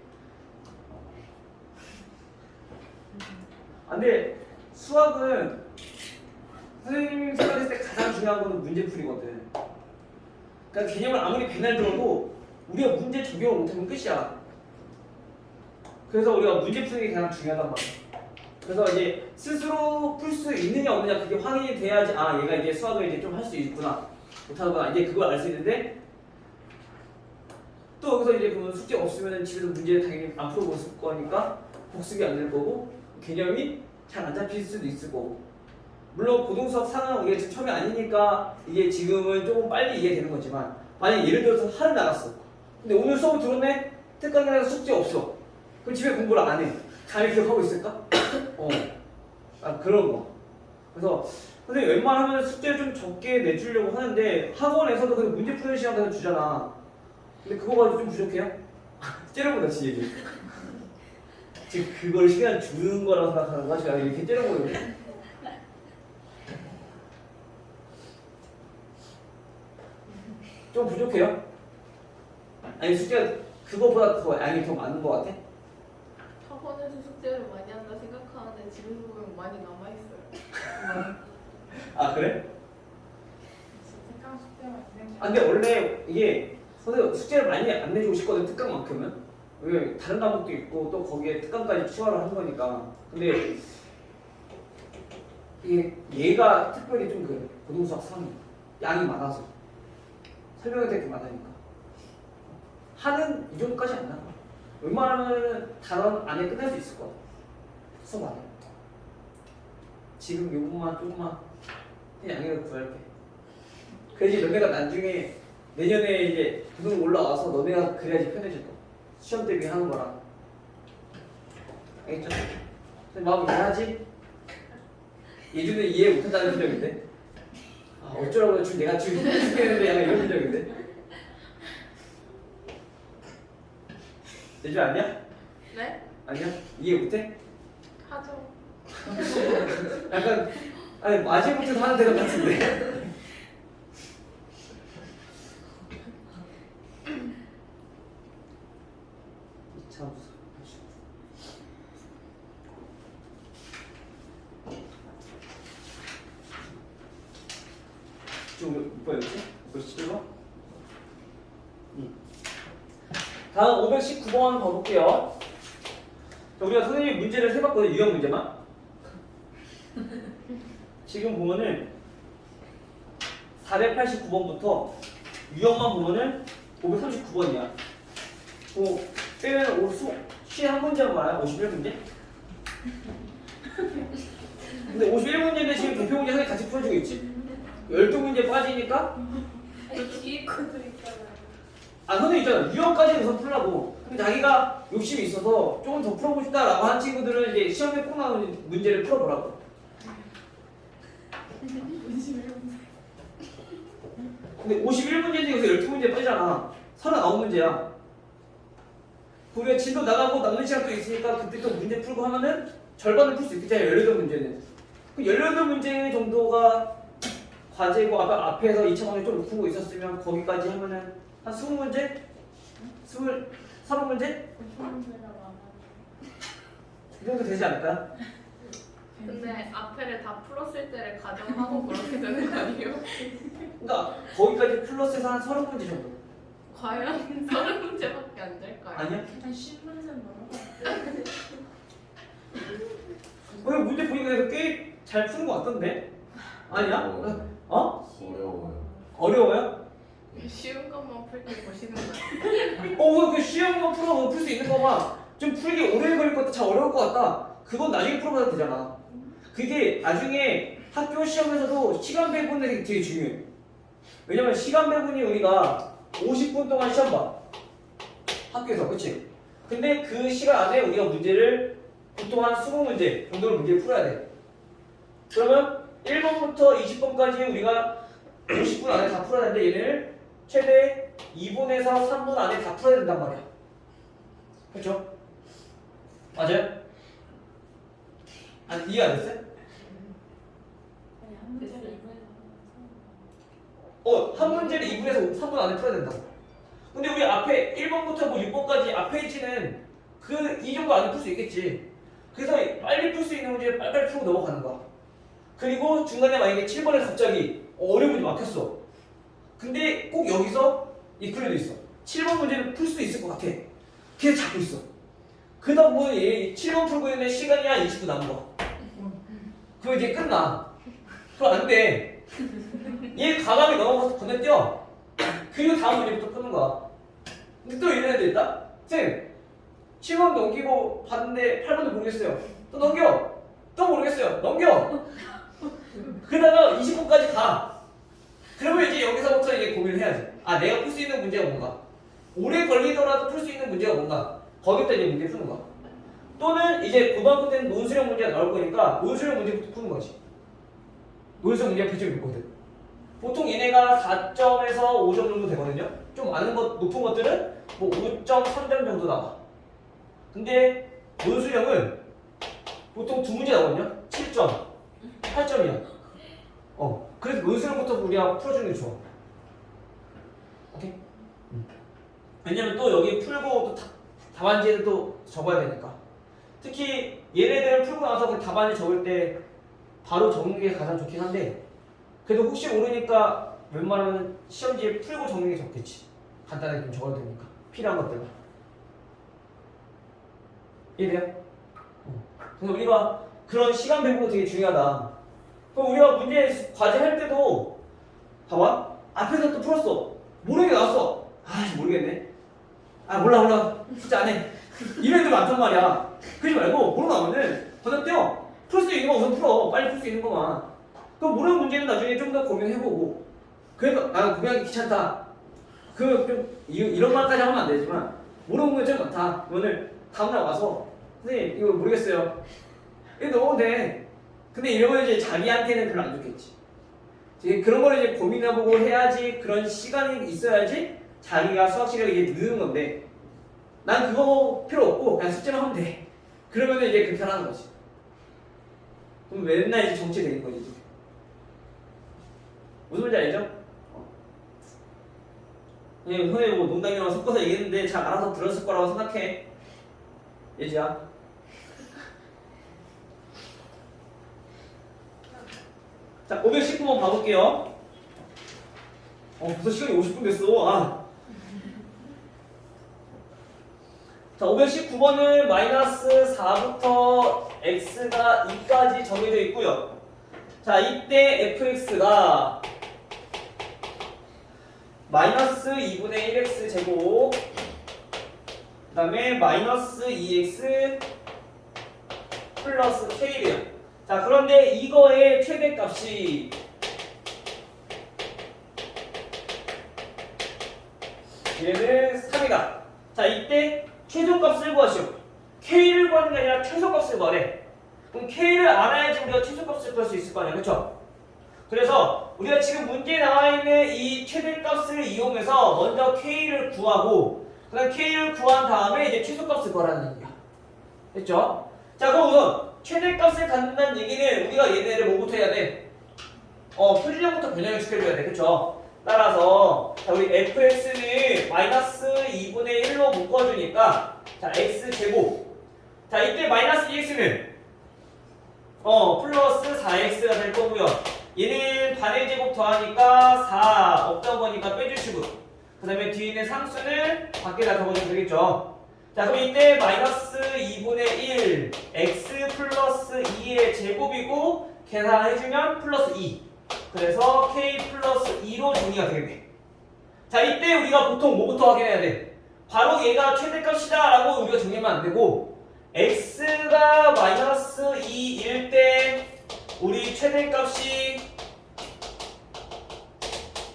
근데 수학은 선생님 생각했을 때 가장 중요한 거는 문제풀이거든. 그러니까 개념을 아무리 배날 들어도 우리가 문제 적용을 못하면 끝이야. 그래서 우리가 문제 푸는 게 가장 중요하단 말이야. 그래서 이제 스스로 풀 수 있느냐 없느냐 그게 확인이 돼야지 얘가 이제 수학을 이제 좀 할 수 있구나 못하는구나 이제 그걸 알 수 있는데 또 여기서 이제 보면 숙제 없으면 집에서 문제 당연히 안 풀어볼 거니까 복습이 안 될 거고 개념이 잘 안 잡힐 수도 있을 거고 물론 고등수학 상은 이게 지금 처음이 아니니까 이게 지금은 조금 빨리 이해되는 거지만 만약 예를 들어서 하루 나갔어 근데 오늘 수업 들었네 특강이라서 숙제 없어 그럼 집에 공부를 안 해 잘 기억하고 있을까? 그런 거 그래서 근데 웬만하면 숙제를 좀 적게 내주려고 하는데 학원에서도 그 문제 푸는 시간 계속 주잖아 근데 그거 가지고 좀 부족해요? 째려보다 지 얘기 지금 그걸 시간 주는 거라고 생각하는 거야? 제가 이렇게 째려보려고 좀 부족해요? 아니 숙제가 그거보다 더 양이 더 많은 거 같아? 학원에서 숙제를 많이 한다 생각하는데 집에서 보면 많이 남아있어요. 아 그래? 특강 숙제만 있는 아 근데 원래 이게 선생님 숙제를 많이 안 내주고 싶거든 특강만큼은 왜 다른 과목도 있고 또 거기에 특강까지 추가를 한 거니까 근데 이게 얘가 특별히 좀 그래 고등수학 3이 양이 많아서 설명해야 될 게 많으니까 하는 이 정도까지 안 나가 웬만하면 단원 안에 끝낼 수 있을 거야 수업 안에 지금 요것만 조금만 그냥 양해를 구할게 그래야지 너네가 나중에 내년에 이제 고등 올라와서 너네가 그래야지 편해질 거 시험 대비 하는 거랑 알겠죠? 선생님 마음 이해하지? 예준은 이해 못한다는 표정인데 아 어쩌라고 지금 내가 지금 죽겠는데 약간 이런 표정인데 예준 아니야? 네? 아니야? 이해 못해? 하죠. 약간 아니 마지못해서 하는 대답 같은데 지금 몇 번이었지? 517번? 다음 519번 봐볼게요. 자, 우리가 선생님이 문제를 세봤거든요. 유형 문제만. 지금 보면은 489번부터 유형만 보면은 539번이야. 뭐 빼면 시에 한 문제만 말아요. 51문제? 근데 51문제인데 지금 대표 문제 하나 같이 풀어주고 있지? 12문제 빠지니까 뒤에 것도 있잖아요. 아 선생님 있잖아 유형까지는 우선 풀라고 근데 자기가 욕심이 있어서 조금 더 풀어보고 싶다라고 한 친구들은 이제 시험에 꼭 나오는 문제를 풀어보라고 근데 51문제인데 여기서 12문제 빠지잖아 39문제야 우리가 진도 나가고 남는 시간 또 있으니까 그때 또 문제 풀고 하면은 절반을 풀 수 있겠잖아요 18문제는 그 18문제 정도가 과제고 앞에서 2차원을 좀 풀고 있었으면 거기까지 하면은 한 20문제? 23문제? 이 정도 되지 않을까요? 근데 앞에를 다 풀었을 때를 가정하고 그렇게 되는 거 아니에요? 그러니까 거기까지 플러스해서 한 30문제 정도 과연 30문제밖에 안 될까요? 아니야? 한 10문제 넘어. 오늘 문제 보니까 꽤 잘 푸는 것 같던데? 아니야? 어? 어려워요. 어려워요? 쉬운 것만 풀기 보시는 거예요? 그 쉬운 거 풀어 풀 수 있는 거만 좀 풀기 오래 걸릴 것 같다 잘 어려울 것 같다 그건 나중에 풀어봐도 되잖아 그게 나중에 학교 시험에서도 시간 배분이 되게 중요해 왜냐면 시간 배분이 우리가 50분 동안 시험 봐 학교에서 그치? 근데 그 시간 안에 우리가 문제를 보통 한 20문제 정도를 문제를 풀어야 돼 그러면 1번부터 20번까지 우리가 50분 안에 다 풀어야 되는데 얘를 최대 2분에서 3분 안에 다 풀어야 된단 말이야 그렇죠? 맞아요? 아니 이해 안 됐어요? 한 문제를 2분에서 3분 안에 풀어야 된다고 근데 우리 앞에 1번부터 뭐 6번까지 앞에 있지는 이 정도 안에 풀 수 있겠지 그래서 빨리 풀 수 있는 문제를 빨리빨리 풀고 넘어가는 거야 그리고 중간에 만약에 7번에 갑자기 어려운 문제 막혔어 근데 꼭 여기서 이 클리도 있어 7번 문제는 풀 수 있을 것 같아 그래서 잡고 있어 그러다 보면 얘 7번 풀고 있는 시간이 한 20분 남은 거야 그럼 이제 끝나 그럼 안돼 얘 과감히 넘어가서 건너뛰어 그리고 다음 문제부터 푸는 거야 근데 또 이런 애들 있다? 쌤 7번 넘기고 봤는데 8번도 모르겠어요. 또 넘겨. 또 모르겠어요. 넘겨. 그러다가 20번까지 가. 그러면 이제 여기서부터 이제 고민을 해야지. 아 내가 풀 수 있는 문제가 뭔가. 오래 걸리더라도 풀 수 있는 문제가 뭔가. 거기부터 이제 문제 푸는 거야. 또는 이제 고등학교 때는 논술형 문제가 나올 거니까 논술형 문제부터 푸는 거지. 논술형 문제가 표점이 있거든. 보통 얘네가 4점에서 5점 정도 되거든요. 좀 많은 것, 높은 것들은 뭐 5.3점 정도 나와. 근데 논술형은 보통 두 문제 나오거든요. 7점, 8점이야. 그래서 논술형부터 우리가 풀어주는 게 좋아. 오케이? 왜냐면 또 여기 풀고 또 답안지를 또 적어야 되니까. 특히 얘네들은 풀고 나서 그 답안지 적을 때 바로 적는 게 가장 좋긴 한데 그래도 혹시 모르니까 웬만하면 시험지에 풀고 적는 게 좋겠지. 간단하게 좀 적어도 되니까 필요한 것들만. 이해돼요? 그래서 우리가 그런 시간 배분도 되게 중요하다. 그럼 우리가 문제 과제 할 때도 봐봐 앞에서 또 풀었어. 모르는 게 나왔어. 아 모르겠네. 아 몰라 진짜 안 해. 이런 애들 많단 말이야. 그러지 말고 모르는 거 나오면은 건너뛰어. 풀 수 있는 거 우선 풀어. 빨리 풀 수 있는 거만. 그럼 모르는 문제는 나중에 좀 더 고민해보고. 그래서 나는 고민하기 귀찮다. 이런 말까지 하면 안 되지만 모르는 문제 좀 많다. 오늘 다음날 와서 선생님 이거 모르겠어요. 이거 넣어도 돼. 근데 이러면 이제 자기한테는 별로 안 좋겠지. 이제 그런 걸 이제 고민해보고 해야지 그런 시간이 있어야지 자기가 수학 실력이 이제 느는 건데 난 그거 필요 없고 그냥 숙제만 하면 돼. 그러면 이제 그렇게 하는 거지. 그럼 맨날 이제 정치 되는 거지. 무슨 말인지 알죠? 그냥 형이 뭐 농담이랑 섞어서 얘기했는데 잘 알아서 들었을 거라고 생각해. 예지야. 자, 519번 봐볼게요. 벌써 시간이 50분 됐어. 자, 519번은 마이너스 4부터 x가 2까지 정해져 있고요. 자, 이때 fx가 마이너스 2분의 1x 제곱 그 다음에 마이너스 2x 플러스 k래요. 자, 그런데 이거의 최대값이 얘는 3이다. 자, 이때 최소값을 구하시오. k를 구하는 게 아니라 최소값을 구하래. 그럼 k를 알아야지 우리가 최소값을 구할 수 있을 거 아니야, 그렇죠? 그래서 우리가 지금 문제에 나와 있는 이 최대값을 이용해서 먼저 k를 구하고 그다음 k를 구한 다음에 이제 최소값을 구하라는 얘기야. 됐죠? 자, 그럼 우선 최대값을 갖는다는 얘기는 우리가 얘네를 뭐부터 해야 돼? 표준형부터 변형을 시켜줘야 돼, 그렇죠? 따라서 자, 우리 fx는 마이너스 2분의 1로 묶어주니까 자, x제곱. 자, 이때 마이너스 2x는 플러스 4x가 될 거고요. 얘는 반의 제곱 더하니까 4 없던 거니까 빼주시고 그 다음에 뒤에 있는 상수는 밖에다 적어주면 되겠죠. 자, 그럼 이때 마이너스 2분의 1 x 플러스 2의 제곱이고 계산해주면 플러스 2 그래서 k 플러스 2로 정리가 되겠네. 자, 이때 우리가 보통 뭐부터 확인해야 돼? 바로 얘가 최대값이다 라고 우리가 정리하면 안 되고 x가 마이너스 2일 때 우리 최대값이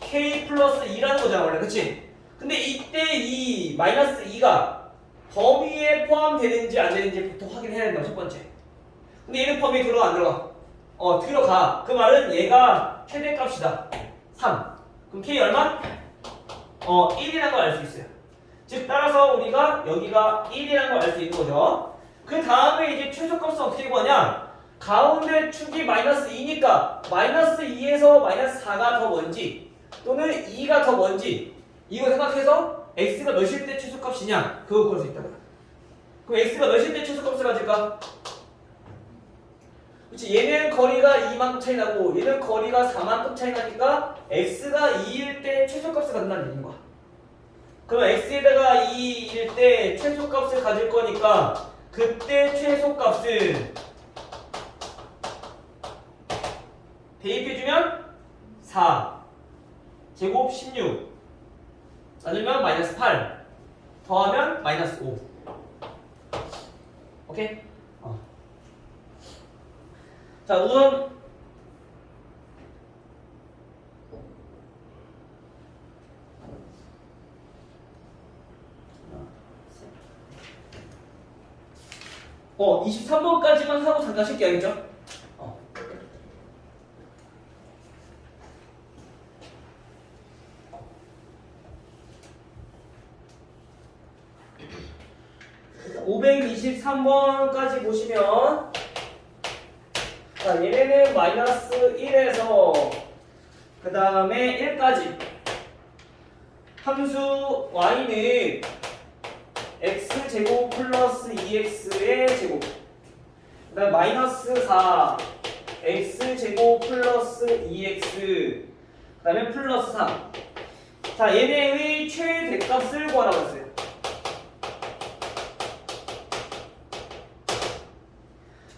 k 플러스 2라는 거잖아 원래, 그치? 근데 이때 이 마이너스 2가 범위에 포함되는지 안 되는지부터 확인해야 된다, 첫 번째. 근데 얘는 범위에 들어가 안 들어가? 들어가. 그 말은 얘가 최대값이다. 3. 그럼 k 얼마? 1이라는 걸 알 수 있어요. 즉 따라서 우리가 여기가 1이라는 걸 알 수 있는 거죠. 그 다음에 이제 최소값은 어떻게 구하냐? 가운데 축이 마이너스 2니까 마이너스 2에서 마이너스 4가 더 먼지 또는 2가 더 먼지 이거 생각해서 x가 몇일 때 최소값이냐 그거 구할 수 있다고요. 그럼 x가 몇일 때 최소값을 가질까? 그렇지, 얘는 거리가 2만큼 차이 나고 얘는 거리가 4만큼 차이 나니까 x가 2일 때 최소값을 갖는다는 얘기인 거야. 그럼 x에다가 2일 때 최소값을 가질 거니까 그때 최소값은 대입해주면 4 제곱 16 나누면 마이너스 8 더하면 마이너스 5. 오케이? 자, 우선 어, 23번까지만 하고 잠깐 쉴게요. 알겠죠? 어. 자, 523번까지 보시면 자, 얘네는 마이너스 1에서 그 다음에 1까지 함수 y는 x제곱 플러스 2x의 제곱 그 다음 마이너스 4 x제곱 플러스 2x 그 다음에 플러스 3 자, 얘네의 최대값을 구하라고 했어요.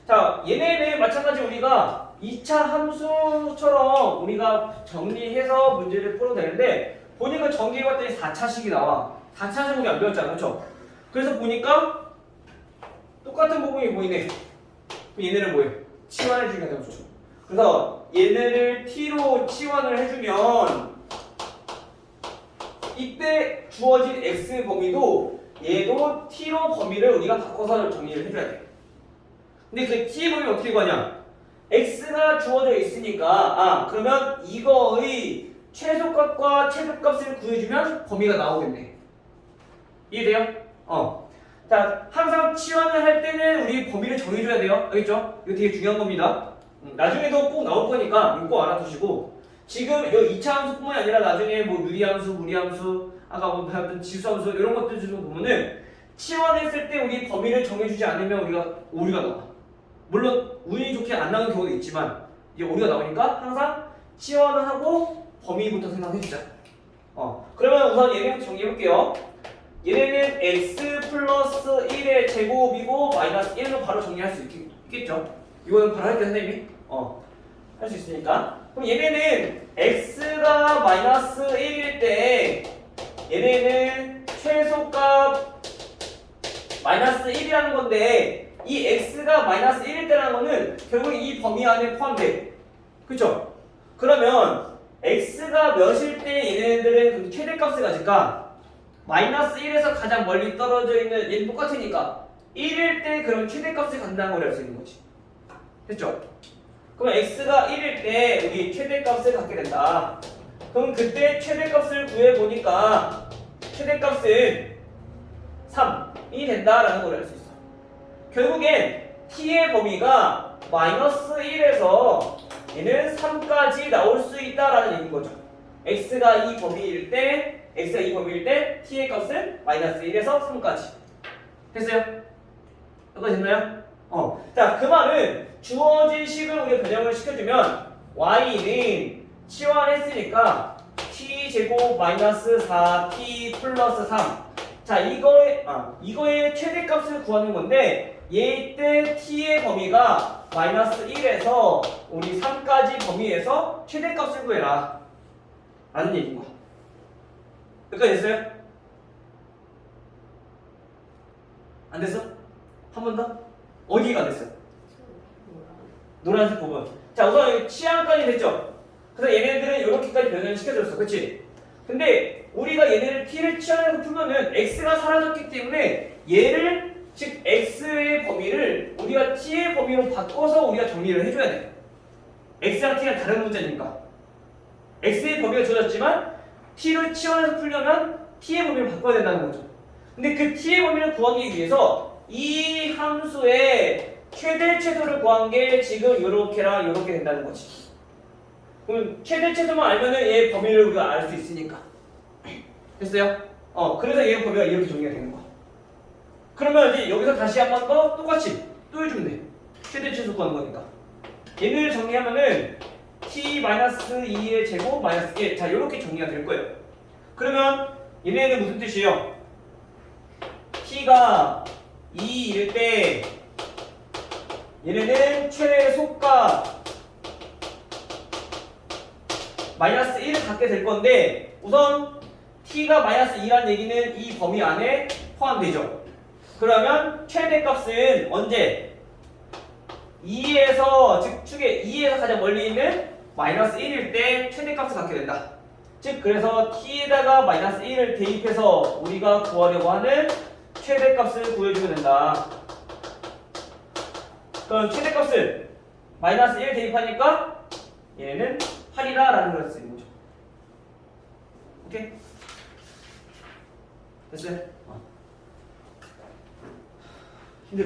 자, 얘네는 마찬가지 우리가 2차 함수처럼 우리가 정리해서 문제를 풀어도 되는데 보니까 정리해봤더니 4차식이 나와. 4차 제곱이 안 배웠잖아. 그렇죠? 그래서 보니까 똑같은 부분이 보이네. 얘네를 뭐예요? 치환해 주기가 되면 좋죠. 그래서 얘네를 t로 치환을 해주면 이때 주어진 x 범위도 얘도 t로 범위를 우리가 바꿔서 정리를 해줘야 돼. 근데 그 t의 범위 어떻게 구하냐? x가 주어져 있으니까 그러면 이거의 최소값과 최소값을 구해주면 범위가 나오겠네. 이해돼요? 자, 항상 치환을 할 때는 우리 범위를 정해줘야 돼요. 알겠죠? 이거 되게 중요한 겁니다. 나중에도 꼭 나올 거니까 이거 꼭 알아두시고 지금 이 2차 함수뿐만이 아니라 나중에 뭐 유리함수, 무리함수, 아까 뭐 배웠던 지수함수 이런 것들 좀 보면은 치환했을 때 우리 범위를 정해주지 않으면 우리가 오류가 나와. 물론 운이 좋게 안 나오는 경우도 있지만 이제 오류가 나오니까 항상 치환을 하고 범위부터 생각해주자. 그러면 우선 얘네부터 정리해볼게요. 얘네는 x 플러스 1의 제곱이고 마이너스 1로 바로 정리할 수 있겠죠? 이거는 바로 할게 선생님이 할 수 있으니까. 그럼 얘네는 x가 마이너스 1일 때 얘네는 최소값 마이너스 1이라는 건데 이 x가 마이너스 1일 때라는 거는 결국 이 범위 안에 포함돼. 그쵸? 그러면 x가 몇일 때 얘네들은 그 최대값을 가질까? 마이너스 1에서 가장 멀리 떨어져 있는 얘는 똑같으니까 1일 때 그럼 최대값을 간다는 걸 알 수 있는 거지. 됐죠? 그럼 x가 1일 때 우리 최대값을 갖게 된다. 그럼 그때 최대값을 구해보니까 최대값은 3이 된다라는 걸 알 수 있어. 결국엔 t의 범위가 마이너스 1에서 얘는 3까지 나올 수 있다라는 얘기인 거죠. x가 이 범위일 때 t의 값은 마이너스 1에서 3까지. 됐어요? 여기까지 됐나요? 자, 그 말은 주어진 식을 우리가 변형을 시켜주면 y는 치환했으니까 t제곱 마이너스 4t 플러스 3. 자, 이거의 최대값을 구하는 건데 얘 때 t의 범위가 마이너스 1에서 우리 3까지 범위에서 최대값을 구해라 라는 얘기인 거야. 여기까지 됐어요? 안 됐어? 한 번 더? 어디가 됐어요? 노란색 부분. 자, 우선 여기 치환까지 됐죠? 그래서 얘네들은 이렇게까지 변형을 시켜줬어. 그치? 근데 우리가 얘네를 t를 치환해서 풀면은 x가 사라졌기 때문에 얘를 즉 x의 범위를 우리가 t의 범위로 바꿔서 우리가 정리를 해줘야 돼. x랑 t가 다른 문제니까. x의 범위가 주어졌지만 t를 치환해서 풀려면 t의 범위를 바꿔야 된다는 거죠. 근데 그 t의 범위를 구하기 위해서 이 함수의 최대 최소를 구한 게 지금 요렇게랑 요렇게 된다는 거지. 그럼 최대 최소만 알면은 얘 범위를 우리가 알 수 있으니까. 됐어요? 그래서 얘 범위가 이렇게 정리가 되는 거야. 그러면 이제 여기서 다시 한 번 더 똑같이 또 해주면 돼. 최대 최소 구하는 거니까. 얘를 정리하면은 t-2의 제곱 마이너스 1. 자, 요렇게 정리가 될 거예요. 그러면 얘네는 무슨 뜻이에요? t가 2일 때 얘네는 최소값 마이너스 1을 갖게 될 건데 우선 t가 마이너스 2라는 얘기는 이 범위 안에 포함되죠. 그러면 최대값은 언제? 2에서 즉 축의 2에서 가장 멀리 있는 마이너스 1일 때 최대값을 갖게 된다. 즉 그래서 t에다가 마이너스 1을 대입해서 우리가 구하려고 하는 최대값을 구해주면 된다. 그럼 최대값은 마이너스 1 대입하니까 얘는 8이다 라는 걸 쓰는 거죠. 오케이? 됐어요? 힘들다.